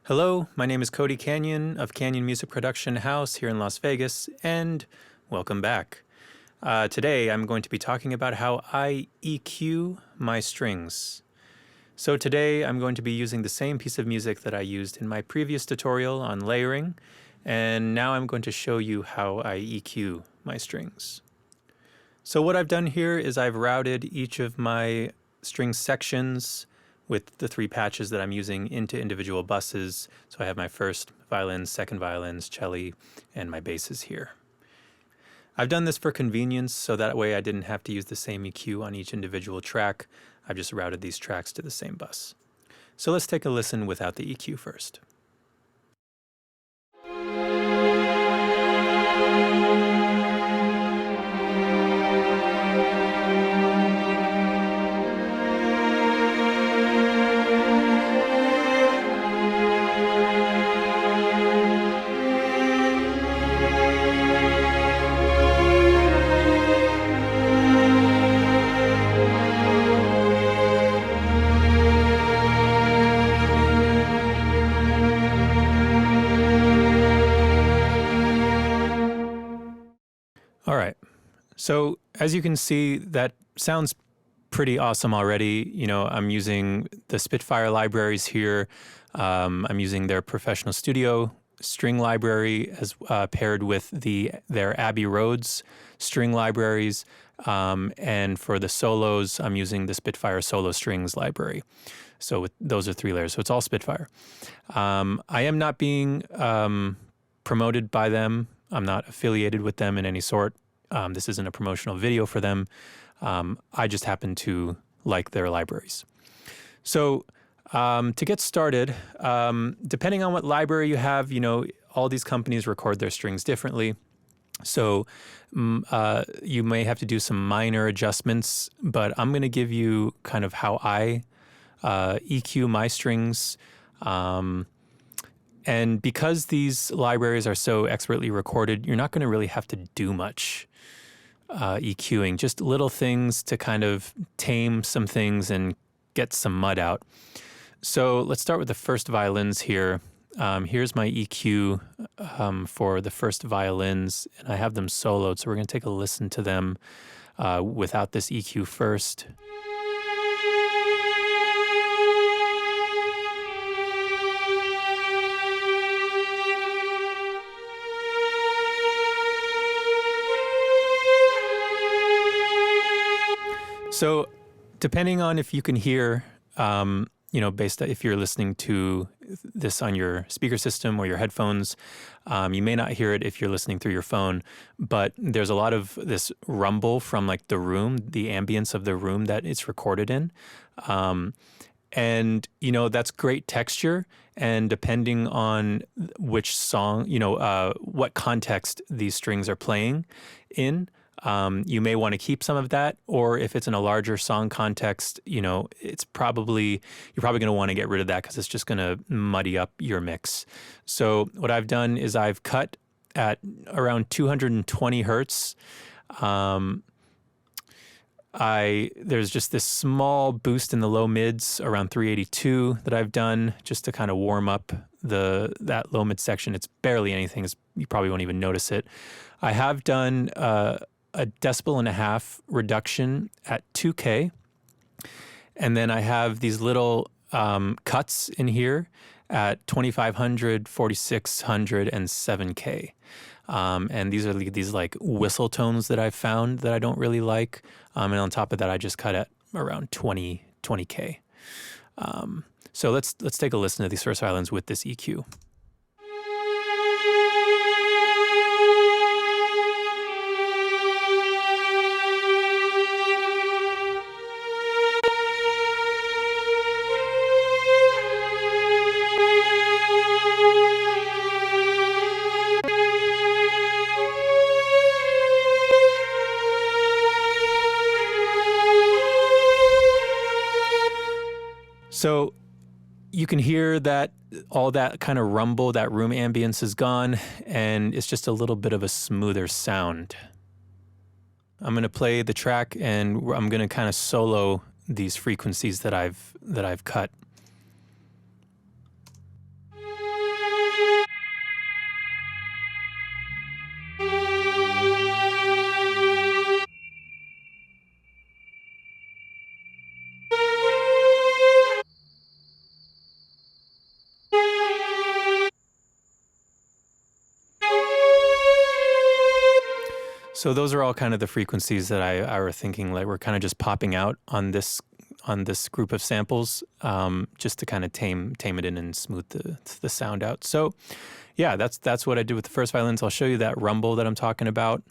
Hello, my name is Cody Canyon of Canyon Music Production House here in Las Vegas, and welcome back. Today I'm going to be talking about how I EQ my strings. So today I'm going to be using the same piece of music that I used in my previous tutorial on layering, and now I'm going to show you how I EQ my strings. So what I've done here is I've routed each of my string sections with the three patches that I'm using into individual buses. So I have my first violins, second violins, celli, and my basses here. I've done this for convenience, so that way I didn't have to use the same EQ on each individual track. I've just routed these tracks to the same bus. So let's take a listen without the EQ first. All right, so as you can see, that sounds pretty awesome already. You know, I'm using the Spitfire libraries here. I'm using their professional studio string library as paired with their Abbey Roads string libraries. And for the solos, I'm using the Spitfire solo strings library. So those are 3 layers, so it's all Spitfire. I am not being promoted by them. I'm not affiliated with them in any sort. This isn't a promotional video for them. I just happen to like their libraries. So to get started, depending on what library you have, you know, all these companies record their strings differently. So you may have to do some minor adjustments, but I'm going to give you kind of how I EQ my strings. And because these libraries are so expertly recorded, you're not going to really have to do much EQing, just little things to kind of tame some things and get some mud out. So let's start with the first violins here. Here's my EQ for the first violins, and I have them soloed, so we're going to take a listen to them without this EQ first. So depending on if you can hear, you know, if you're listening to this on your speaker system or your headphones, you may not hear it if you're listening through your phone, but there's a lot of this rumble from like the room, the ambience of the room that it's recorded in. And, you know, that's great texture. And depending on which song, you know, what context these strings are playing in, you may want to keep some of that, or if it's in a larger song context, you know, you're probably going to want to get rid of that because it's just going to muddy up your mix. So what I've done is I've cut at around 220 hertz. There's just this small boost in the low mids around 382 that I've done just to kind of warm up that low mid section. It's barely anything. You probably won't even notice it. I have done a 1.5 decibel reduction at 2K. And then I have these little cuts in here at 2500, 4600, and 7K. And these are these like whistle tones that I've found that I don't really like. And on top of that, I just cut at around 20K. So let's take a listen to these first violins with this EQ. So you can hear that all that kind of rumble, that room ambience is gone, and it's just a little bit of a smoother sound. I'm going to play the track, and I'm going to kind of solo these frequencies that I've cut. So those are all kind of the frequencies that I were thinking like were kind of just popping out on this group of samples, just to kind of tame it in and smooth the sound out. So yeah, that's what I did with the first violins. I'll show you that rumble that I'm talking about.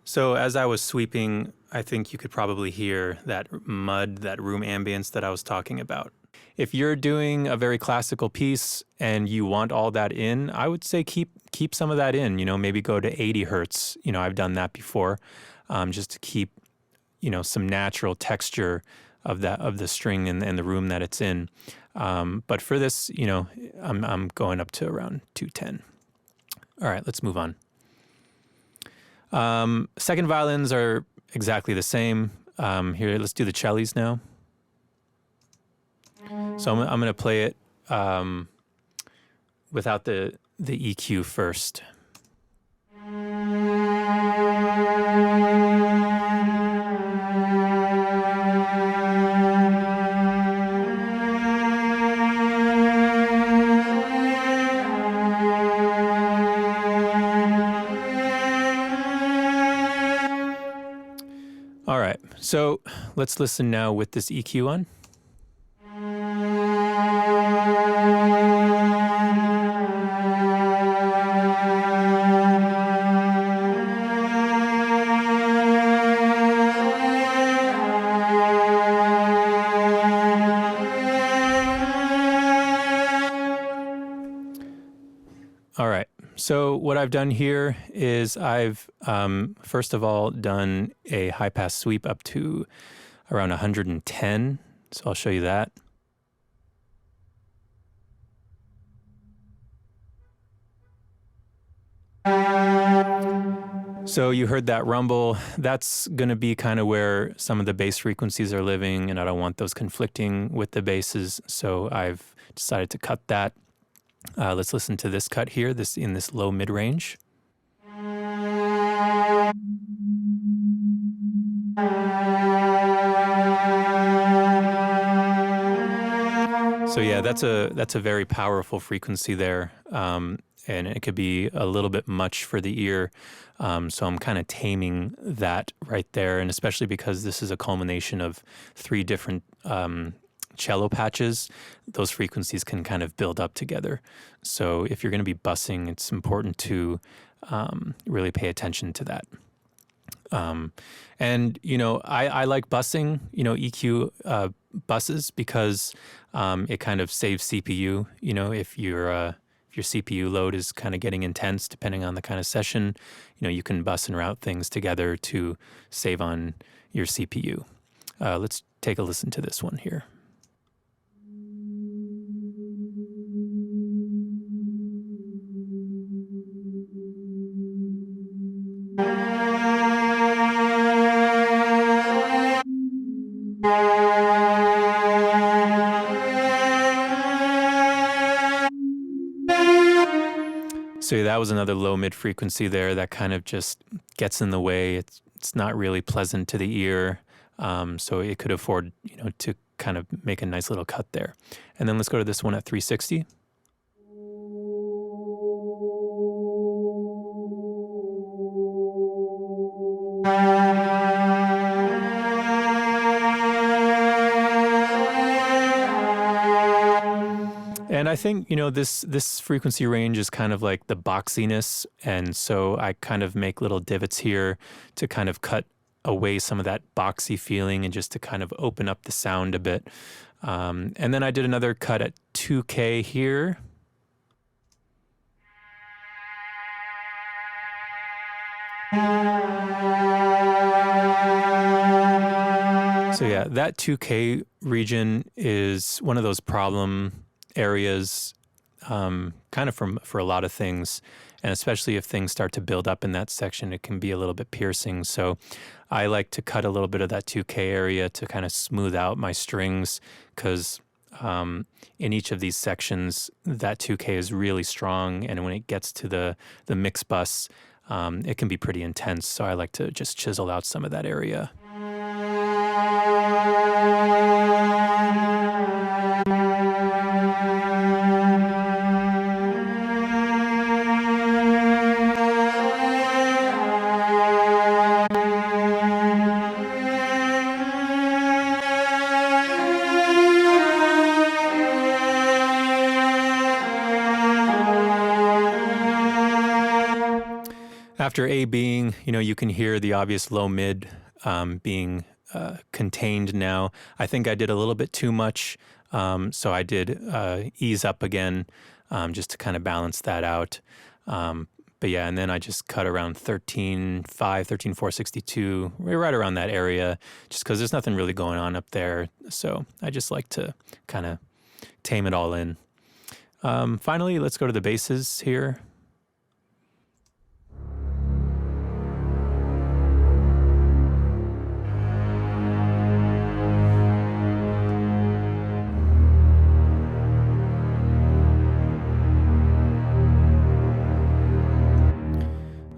So as I was sweeping, I think you could probably hear that mud, that room ambience that I was talking about. If you're doing a very classical piece and you want all that in, I would say keep some of that in. Maybe go to 80 hertz. I've done that before, just to keep some natural texture of the string and the room that it's in. But for this, I'm going up to around 210. All right, let's move on. Second violins are exactly the same. Here, let's do the cellis now. So I'm going to play it without the EQ first. All right, so let's listen now with this EQ on. All right, so what I've done here is I've first of all done a high pass sweep up to around 110. So I'll show you that. So you heard that rumble. That's going to be kind of where some of the bass frequencies are living, and I don't want those conflicting with the basses, so I've decided to cut that. Let's listen to this cut here, in this low mid-range. So yeah, that's a very powerful frequency there, and it could be a little bit much for the ear. So I'm kind of taming that right there, and especially because this is a culmination of 3 different cello patches, those frequencies can kind of build up together. So if you're going to be bussing, it's important to really pay attention to that. And I like bussing, EQ buses, because it kind of saves CPU. If your CPU load is kind of getting intense, depending on the kind of session, you can bus and route things together to save on your CPU. Let's take a listen to this one here. So that was another low mid frequency there that kind of just gets in the way. It's not really pleasant to the ear, so it could afford to kind of make a nice little cut there. And then let's go to this one at 360. And I think, this frequency range is kind of like the boxiness, and so I kind of make little divots here to kind of cut away some of that boxy feeling and just to kind of open up the sound a bit. And then I did another cut at 2K here. So yeah, that 2K region is one of those problem areas, kind of for a lot of things, and especially if things start to build up in that section, it can be a little bit piercing. So I like to cut a little bit of that 2K area to kind of smooth out my strings, because in each of these sections, that 2K is really strong, and when it gets to the mix bus, it can be pretty intense. So I like to just chisel out some of that area. after A being, you can hear the obvious low mid being contained now. I think I did a little bit too much, so I did ease up again just to kind of balance that out. But yeah, and then I just cut around 13.5, 13.462, right around that area, just because there's nothing really going on up there. So I just like to kind of tame it all in. Finally, let's go to the basses here.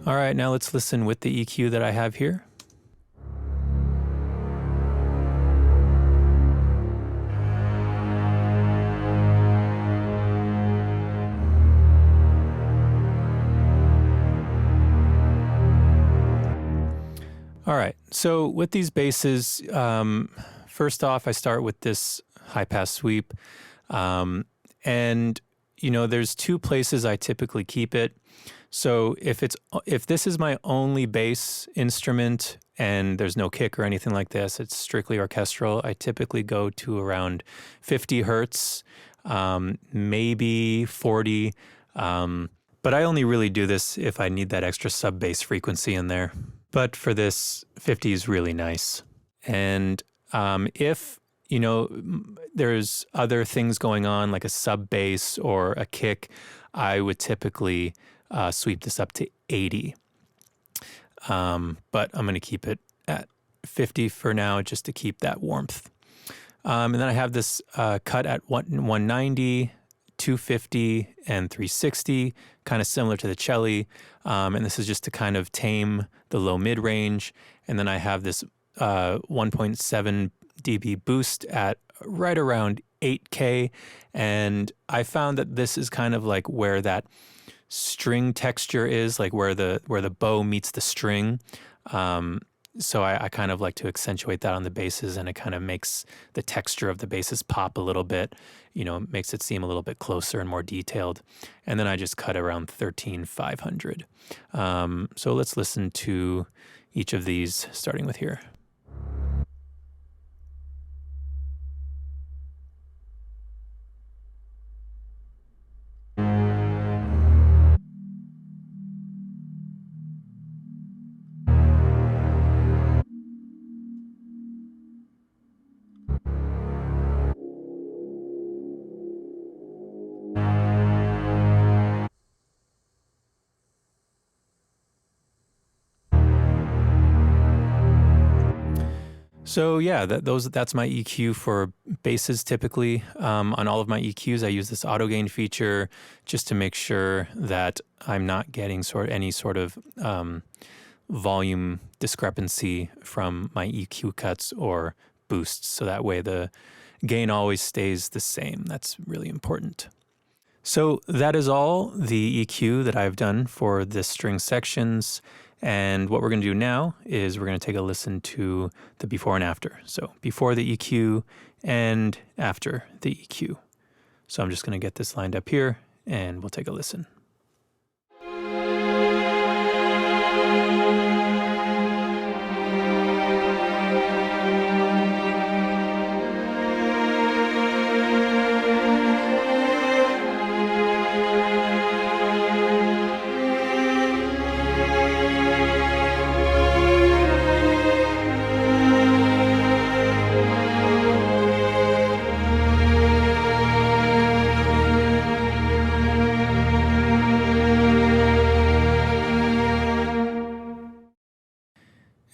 All right, now let's listen with the EQ that I have here. All right, so with these basses, first off, I start with this high-pass sweep. And, there's two places I typically keep it. So if this is my only bass instrument and there's no kick or anything like this, it's strictly orchestral, I typically go to around 50 hertz, maybe 40. But I only really do this if I need that extra sub-bass frequency in there. But for this, 50 is really nice. And if there's other things going on, like a sub bass or a kick, I would typically sweep this up to 80. But I'm going to keep it at 50 for now, just to keep that warmth. And then I have this cut at 190, 250, and 360, kind of similar to the Celli. And this is just to kind of tame the low mid range. And then I have this 1.7 dB boost at right around 8K. And I found that this is kind of like where that string texture is, like where the bow meets the string. So I kind of like to accentuate that on the basses, and it kind of makes the texture of the basses pop a little bit, makes it seem a little bit closer and more detailed. And then I just cut around 13,500. So let's listen to each of these, starting with here. So yeah, that's my EQ for basses typically. On all of my EQs, I use this auto gain feature just to make sure that I'm not getting any sort of volume discrepancy from my EQ cuts or boosts. So that way the gain always stays the same. That's really important. So that is all the EQ that I've done for the string sections. And what we're going to do now is we're going to take a listen to the before and after. So before the EQ and after the EQ. So I'm just going to get this lined up here and we'll take a listen.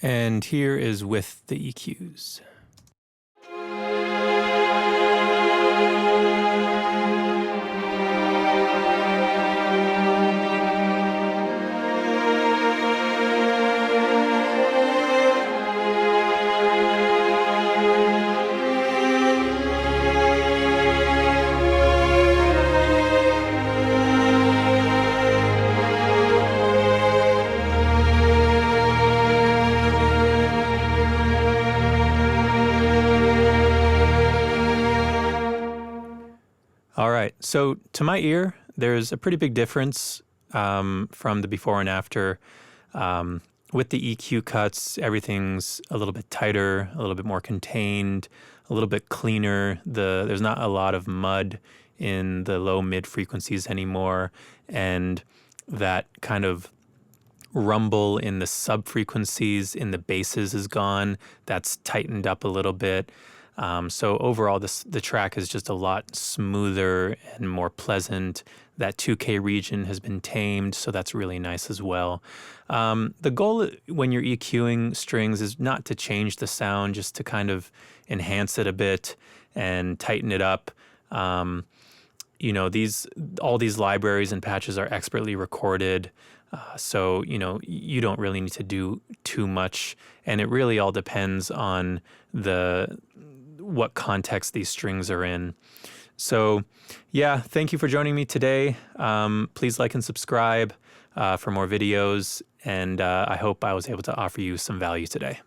And here is with the EQs. All right, so to my ear, there's a pretty big difference from the before and after. With the EQ cuts, everything's a little bit tighter, a little bit more contained, a little bit cleaner. There's not a lot of mud in the low mid frequencies anymore, and that kind of rumble in the sub frequencies in the basses is gone. That's tightened up a little bit. So overall, the track is just a lot smoother and more pleasant. That 2K region has been tamed, so that's really nice as well. The goal when you're EQing strings is not to change the sound, just to kind of enhance it a bit and tighten it up. All these libraries and patches are expertly recorded. So, you don't really need to do too much, and it really all depends on what context these strings are in. So, yeah, thank you for joining me today. Please like and subscribe for more videos, and I hope I was able to offer you some value today.